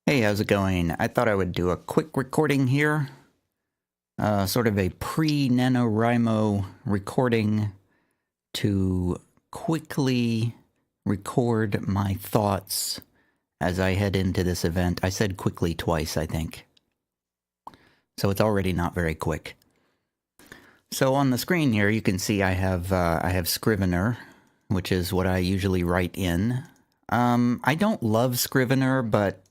Hey, how's it going? I thought I would do a quick recording here. Sort of a pre-NaNoWriMo recording to quickly record my thoughts as I head into this event. I said quickly twice, I think. So it's already not very quick. So on the screen here, you can see I have Scrivener, which is what I usually write in. I don't love Scrivener, but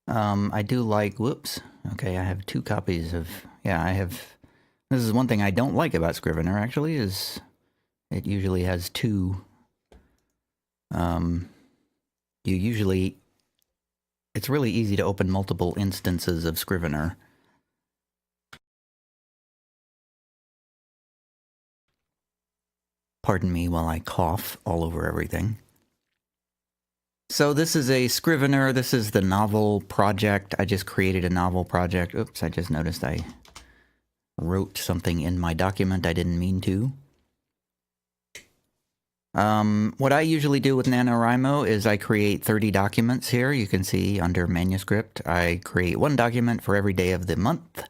I do like, whoops, okay, I have two copies of, this is one thing I don't like about Scrivener, actually, is it usually has two, it's really easy to open multiple instances of Scrivener. Pardon me while I cough all over everything. So this is a Scrivener. This is the novel project. I just created a novel project. Oops, I just noticed I wrote something in my document I didn't mean to. What I usually do with NaNoWriMo is I create 30 documents here. You can see under manuscript, I create one document for every day of the month,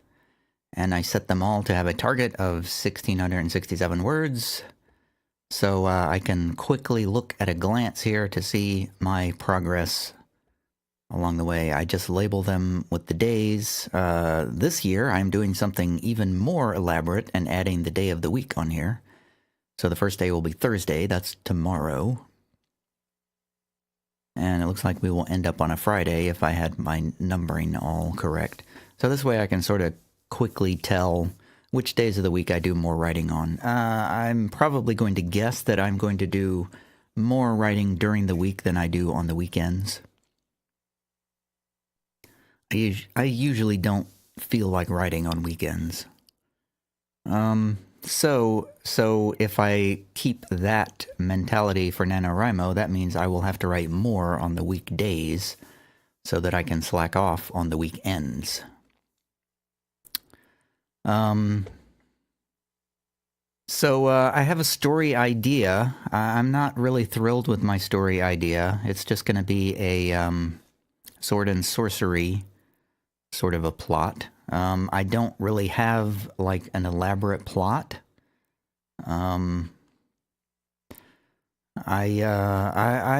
and I set them all to have a target of 1,667 words. So I can quickly look at a glance here to see my progress along the way. I just label them with the days. This year, I'm doing something even more elaborate and adding the day of the week on here. So the first day will be Thursday. That's tomorrow. And it looks like we will end up on a Friday if I had my numbering all correct. So this way I can sort of quickly tell which days of the week I do more writing on. I'm probably going to guess that I'm going to do more writing during the week than I do on the weekends. I usually don't feel like writing on weekends. So if I keep that mentality for NaNoWriMo, that means I will have to write more on the weekdays so that I can slack off on the weekends. So I have a story idea. I'm not really thrilled with my story idea. It's just going to be a sword and sorcery sort of a plot. I don't really have like an elaborate plot. I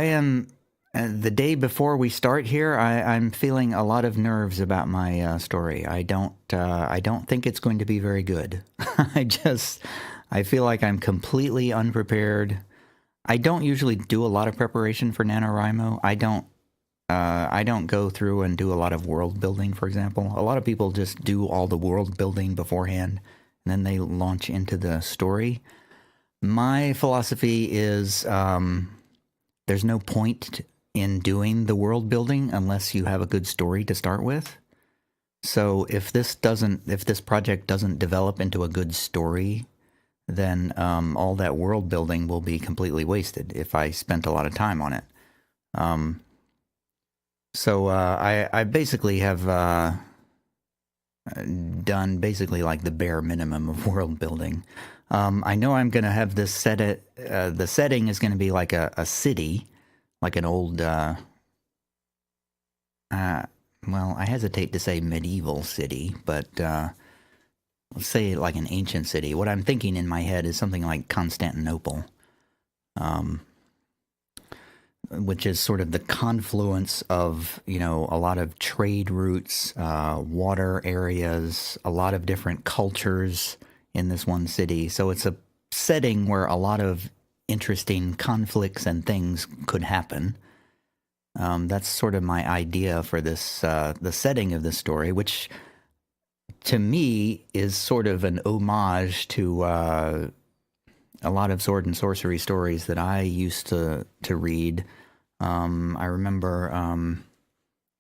am the day before we start here. I'm feeling a lot of nerves about my story. I don't think it's going to be very good. I feel like I'm completely unprepared. I don't usually do a lot of preparation for NaNoWriMo. I don't go through and do a lot of world building, for example. A lot of people just do all the world building beforehand, and then they launch into the story. My philosophy is there's no point in doing the world building unless you have a good story to start with. So if this project doesn't develop into a good story, then all that world building will be completely wasted if I spent a lot of time on it. So I basically have done basically like the bare minimum of world building. I know I'm going to have this the setting is going to be like a city, like an old, well, I hesitate to say medieval city, but let's say like an ancient city. What I'm thinking in my head is something like Constantinople. Which is sort of the confluence of, you know, a lot of trade routes, water areas, a lot of different cultures in this one city. So it's a setting where a lot of interesting conflicts and things could happen. That's sort of my idea for this, the setting of this story, which to me is sort of an homage to a lot of sword and sorcery stories that I used to read. I remember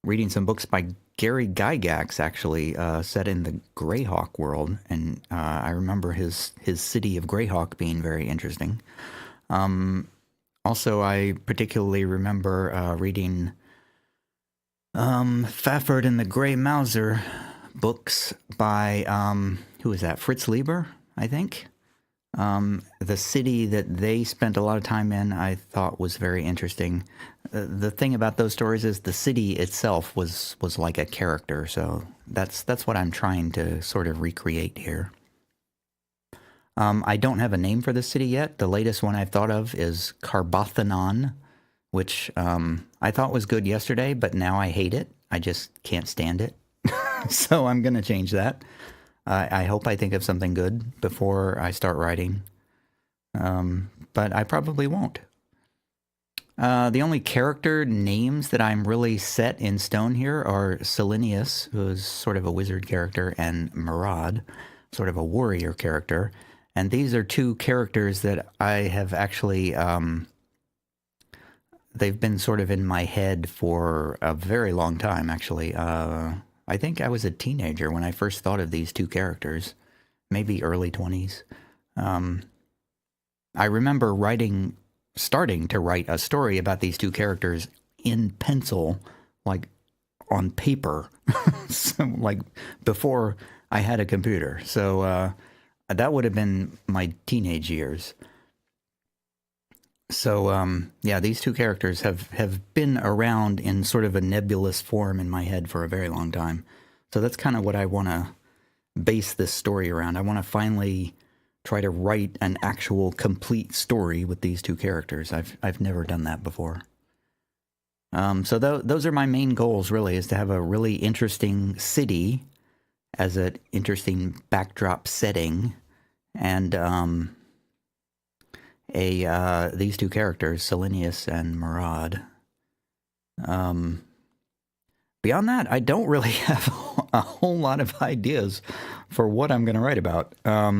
reading some books by Gary Gygax, actually, set in the Greyhawk world, and I remember his city of Greyhawk being very interesting. Also, I particularly remember reading Fafhrd and the Grey Mouser books by, who is that, Fritz Lieber, I think? The city that they spent a lot of time in, I thought was very interesting. The thing about those stories is the city itself was like a character, so that's what I'm trying to sort of recreate here. I don't have a name for this city yet. The latest one I've thought of is Carbothenon, which I thought was good yesterday, but now I hate it. I just can't stand it. So I'm going to change that. I hope I think of something good before I start writing, but I probably won't. The only character names that I'm really set in stone here are Silenius, who's sort of a wizard character, and Murad, sort of a warrior character. And these are two characters that I have actually, they've been sort of in my head for a very long time, actually. I think I was a teenager when I first thought of these two characters, maybe early 20s. I remember starting to write a story about these two characters in pencil, like on paper, so, like before I had a computer. So that would have been my teenage years. So yeah, these two characters have been around in sort of a nebulous form in my head for a very long time. So that's kind of what I want to base this story around. I want to finally try to write an actual complete story with these two characters. I've never done that before. So those are my main goals, really, is to have a really interesting city as an interesting backdrop setting, and these two characters, Silenius and Murad. Beyond that, I don't really have a whole lot of ideas for what I'm going to write about. I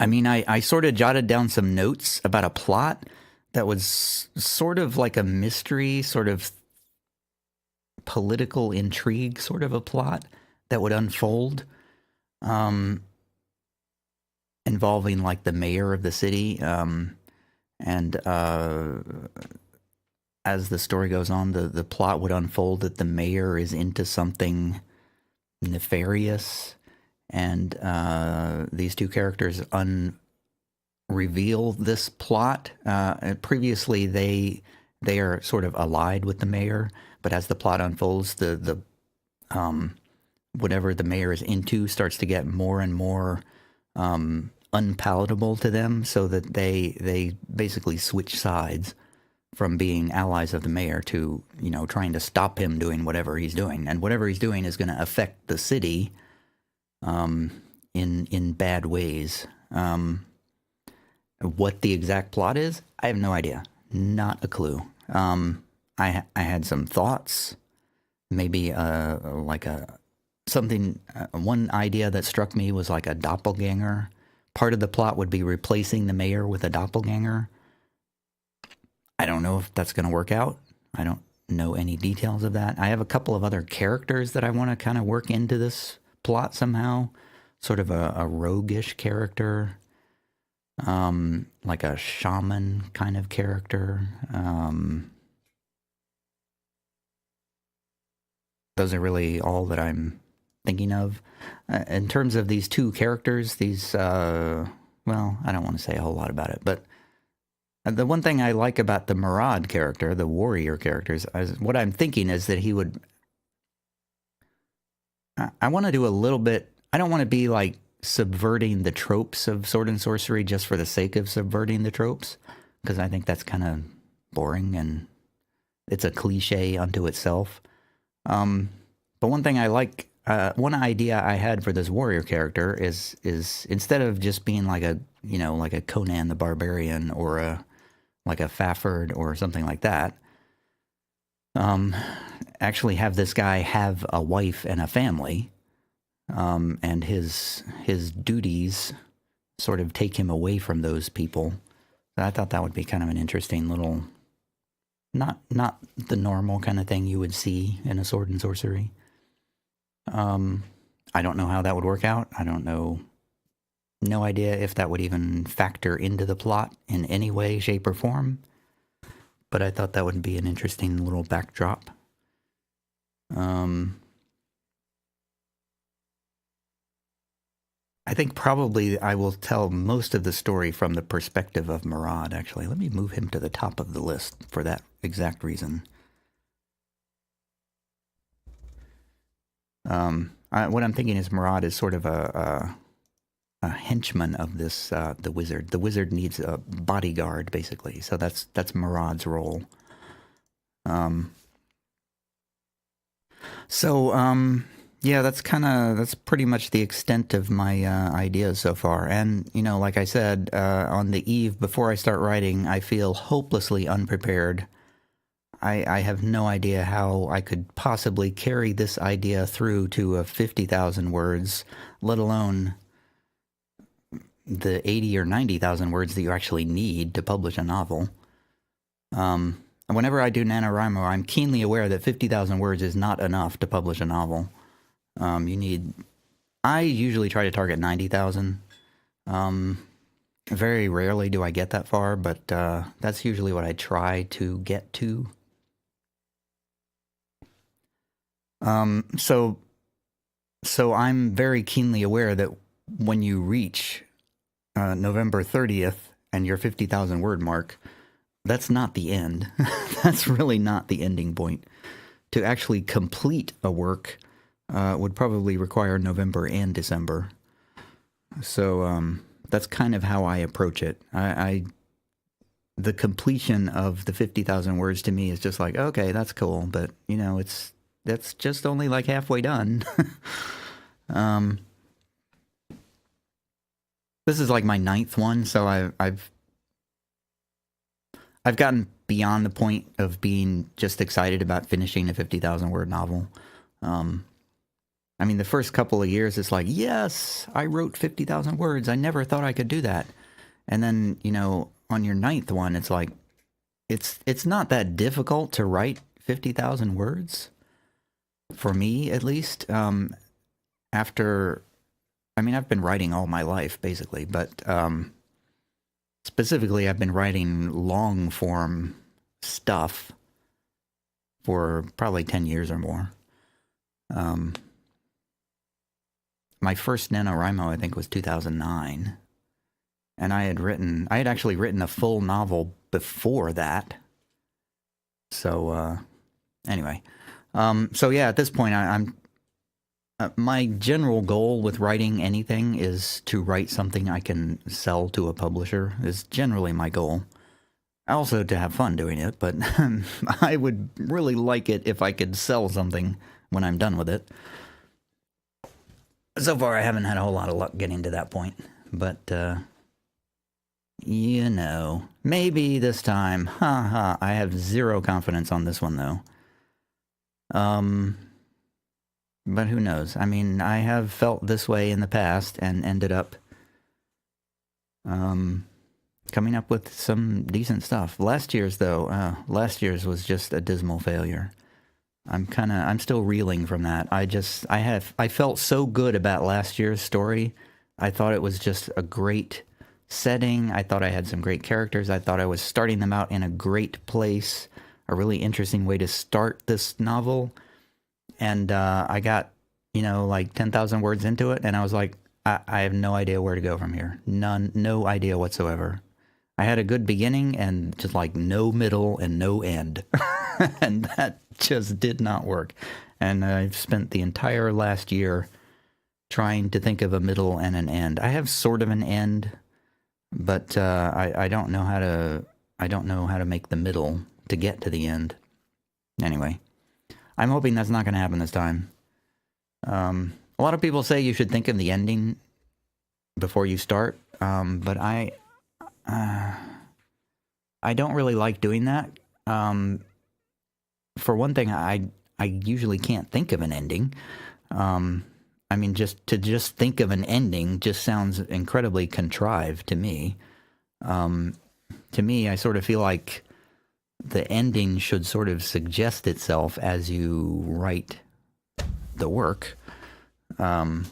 mean, I sort of jotted down some notes about a plot that was sort of like a mystery, sort of political intrigue, sort of a plot that would unfold, involving like the mayor of the city, and as the story goes on, the plot would unfold that the mayor is into something nefarious, and these two characters reveal this plot. Previously, they are sort of allied with the mayor, but as the plot unfolds, the whatever the mayor is into starts to get more and more unpalatable to them, so that they basically switch sides from being allies of the mayor to, you know, trying to stop him doing whatever he's doing. And whatever he's doing is going to affect the city in bad ways. What the exact plot is, I have no idea. Not a clue. I had some thoughts, maybe one idea that struck me was like a doppelganger. Part of the plot would be replacing the mayor with a doppelganger. I don't know if that's going to work out. I don't know any details of that. I have a couple of other characters that I want to kind of work into this plot somehow. Sort of a roguish character, like a shaman kind of character. Those are really all that I'm thinking of. In terms of these two characters, well, I don't want to say a whole lot about it, but the one thing I like about the Murad character, the warrior characters, what I'm thinking is that he would... I want to do a little bit... I don't want to be like subverting the tropes of sword and sorcery just for the sake of subverting the tropes, because I think that's kind of boring and it's a cliche unto itself. But one thing I like... one idea I had for this warrior character is instead of just being like a, you know, like a Conan the Barbarian or like a Fafford or something like that, actually have this guy have a wife and a family, and his duties sort of take him away from those people. I thought that would be kind of an interesting little, not the normal kind of thing you would see in a sword and sorcery. I don't know how that would work out. I don't know. No idea if that would even factor into the plot in any way, shape, or form. But I thought that would be an interesting little backdrop. I I think probably I will tell most of the story from the perspective of Murad, actually. Let me move him to the top of the list for that exact reason. What I'm thinking is Murad is sort of a henchman of this, the wizard. The wizard needs a bodyguard, basically. So that's Murad's role. Yeah, that's pretty much the extent of my ideas so far. And, you know, like I said, on the eve before I start writing, I feel hopelessly unprepared. I have no idea how I could possibly carry this idea through to 50,000 words, let alone the 80 or 90,000 words that you actually need to publish a novel. Whenever I do NaNoWriMo, I'm keenly aware that 50,000 words is not enough to publish a novel. I usually try to target 90,000. Very rarely do I get that far, but that's usually what I try to get to. So I'm very keenly aware that when you reach November 30th and your 50,000 word mark, that's not the end. That's really not the ending point. To actually complete a work would probably require November and December. So that's kind of how I approach it. The completion of the 50,000 words to me is just like, okay, that's cool, but you know, that's just only like halfway done. This is like my 9th one, so I've gotten beyond the point of being just excited about finishing a 50,000 word novel. I mean, the first couple of years, it's like, yes, I wrote 50,000 words. I never thought I could do that. And then, you know, on your 9th one, it's like, it's not that difficult to write 50,000 words. For me, at least. I mean, I've been writing all my life, basically, but specifically, I've been writing long-form stuff for probably 10 years or more. My first NaNoWriMo, I think, was 2009. And I had actually written a full novel before that. So, anyway. So yeah, at this point, I'm my general goal with writing anything is to write something I can sell to a publisher, is generally my goal. Also to have fun doing it, but I would really like it if I could sell something when I'm done with it. So far, I haven't had a whole lot of luck getting to that point, but, you know, maybe this time. I have zero confidence on this one, though. But who knows? I mean, I have felt this way in the past and ended up coming up with some decent stuff. Last year's was just a dismal failure. I'm still reeling from that. I felt so good about last year's story. I thought it was just a great setting. I thought I had some great characters. I thought I was starting them out in a great place, a really interesting way to start this novel. And I got, you know, like 10,000 words into it, and I was like, I have no idea where to go from here. No idea whatsoever. I had a good beginning and just like no middle and no end. And that just did not work. And I've spent the entire last year trying to think of a middle and an end. I have sort of an end, but I don't know how to make the middle to get to the end. Anyway, I'm hoping that's not going to happen this time. A lot of people say you should think of the ending before you start, but I don't really like doing that. For one thing, I usually can't think of an ending. I mean, just think of an ending just sounds incredibly contrived to me. To me, I sort of feel like the ending should sort of suggest itself as you write the work. But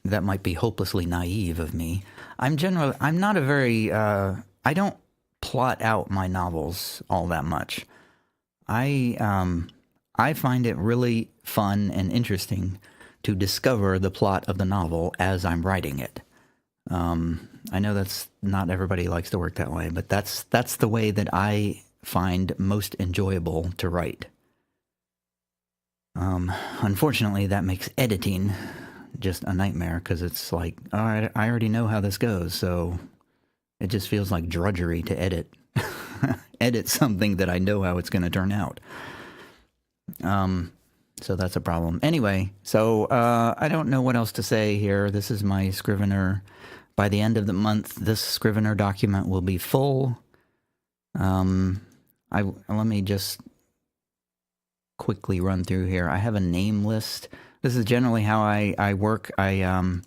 that might be hopelessly naive of me. I'm not a very, I don't plot out my novels all that much. I I find it really fun and interesting to discover the plot of the novel as I'm writing it. I know that's not everybody likes to work that way, but that's the way that I find most enjoyable to write. Unfortunately, that makes editing just a nightmare because it's like, all right, I already know how this goes, so it just feels like drudgery to edit. Edit something that I know how it's going to turn out. So that's a problem. Anyway, so I don't know what else to say here. This is my Scrivener. By the end of the month, this Scrivener document will be full. Let me just quickly run through here. I have a name list. This is generally how I work. On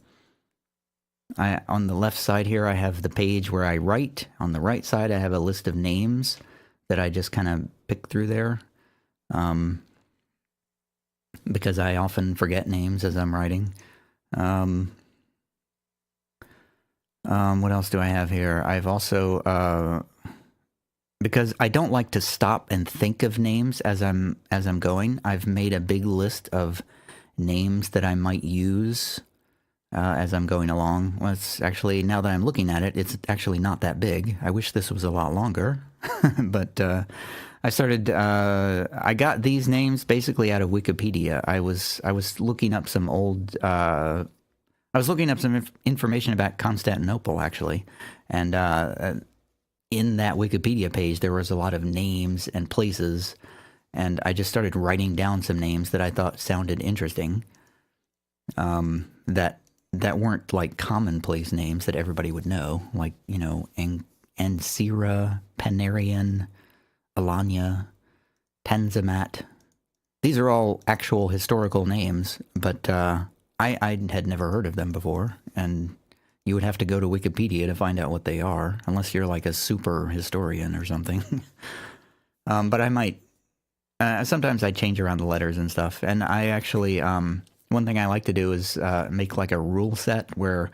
the left side here, I have the page where I write. On the right side, I have a list of names that I just kind of pick through there. Because I often forget names as I'm writing. What else do I have here? I've also, because I don't like to stop and think of names as I'm going, I've made a big list of names that I might use as I'm going along. Well, it's actually, now that I'm looking at it, it's actually not that big. I wish this was a lot longer, but I started, I got these names basically out of Wikipedia. I was looking up some old, I was looking up some information about Constantinople, actually, and in that Wikipedia page, there was a lot of names and places, and I just started writing down some names that I thought sounded interesting, that weren't like commonplace names that everybody would know, like, you know, Ancira, Panarian, Alanya, Tanzimat. These are all actual historical names, but I had never heard of them before, and you would have to go to Wikipedia to find out what they are, unless you're like a super historian or something. But I might, sometimes I change around the letters and stuff, and I actually, one thing I like to do is make like a rule set where,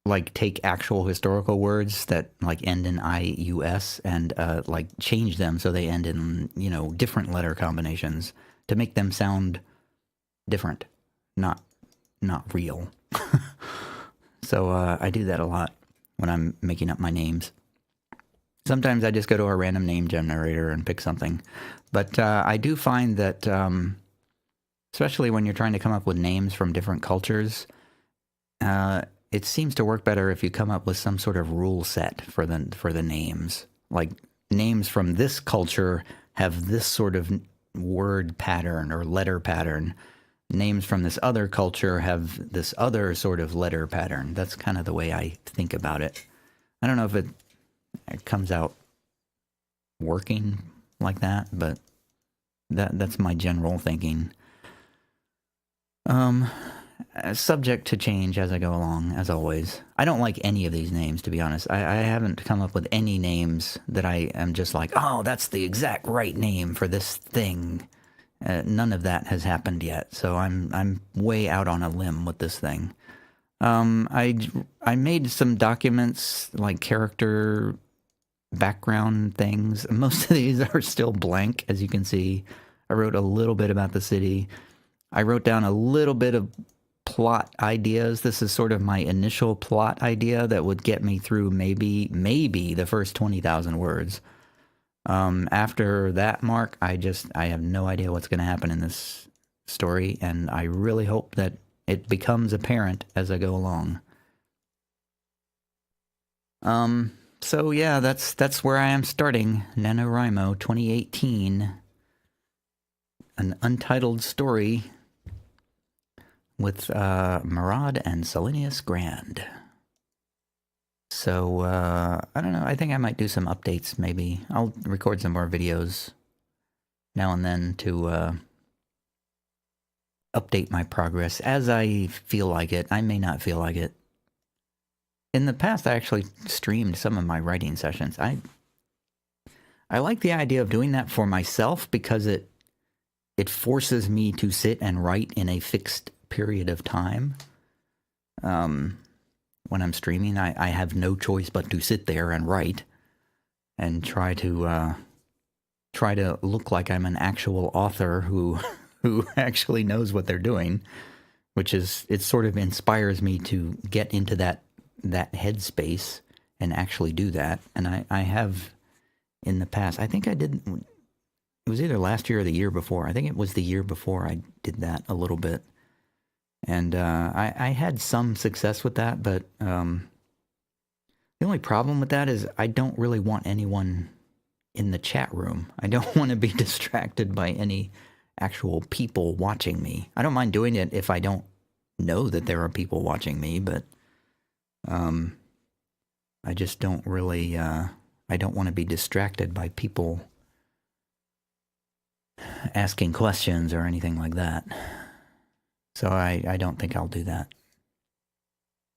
like take actual historical words that like end in IUS and like change them so they end in, you know, different letter combinations to make them sound different, not real. So I do that a lot when I'm making up my names. Sometimes I just go to a random name generator and pick something. But I do find that, especially when you're trying to come up with names from different cultures, it seems to work better if you come up with some sort of rule set for the names. Like, names from this culture have this sort of word pattern or letter pattern. Names from this other culture have this other sort of letter pattern. That's kind of the way I think about it. I don't know if it comes out working like that, but that's my general thinking. Subject to change as I go along, as always. I don't like any of these names, to be honest. I haven't come up with any names that I am just like, oh, that's the exact right name for this thing. None of that has happened yet, so I'm way out on a limb with this thing. I made some documents, like character background things. Most of these are still blank, as you can see. I wrote a little bit about the city. I wrote down a little bit of plot ideas. This is sort of my initial plot idea that would get me through maybe the first 20,000 words. After that mark, I have no idea what's going to happen in this story, and I really hope that it becomes apparent as I go along. So yeah, that's where I am starting. NaNoWriMo 2018. An untitled story with Murad and Selenius Grand. So, I don't know, I think I might do some updates, maybe. I'll record some more videos now and then to update my progress as I feel like it. I may not feel like it. In the past, I actually streamed some of my writing sessions. I like the idea of doing that for myself because it forces me to sit and write in a fixed period of time. When I'm streaming, I have no choice but to sit there and write and try to try to look like I'm an actual author who actually knows what they're doing, which is, it sort of inspires me to get into that headspace and actually do that. And I have in the past, I think I did, it was either last year or the year before. I think it was the year before I did that a little bit. And I had some success with that, but the only problem with that is I don't really want anyone in the chat room. I don't want to be distracted by any actual people watching me. I don't mind doing it if I don't know that there are people watching me, but I just don't really, I don't want to be distracted by people asking questions or anything like that. So I don't think I'll do that.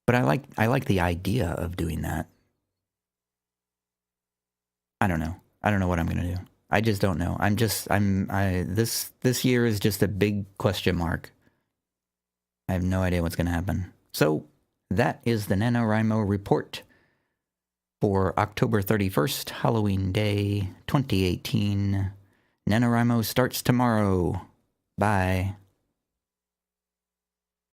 But I like the idea of doing that. I don't know. I don't know what I'm going to do. I just don't know. This year is just a big question mark. I have no idea what's going to happen. So that is the NaNoWriMo report for October 31st, Halloween Day, 2018. NaNoWriMo starts tomorrow. Bye.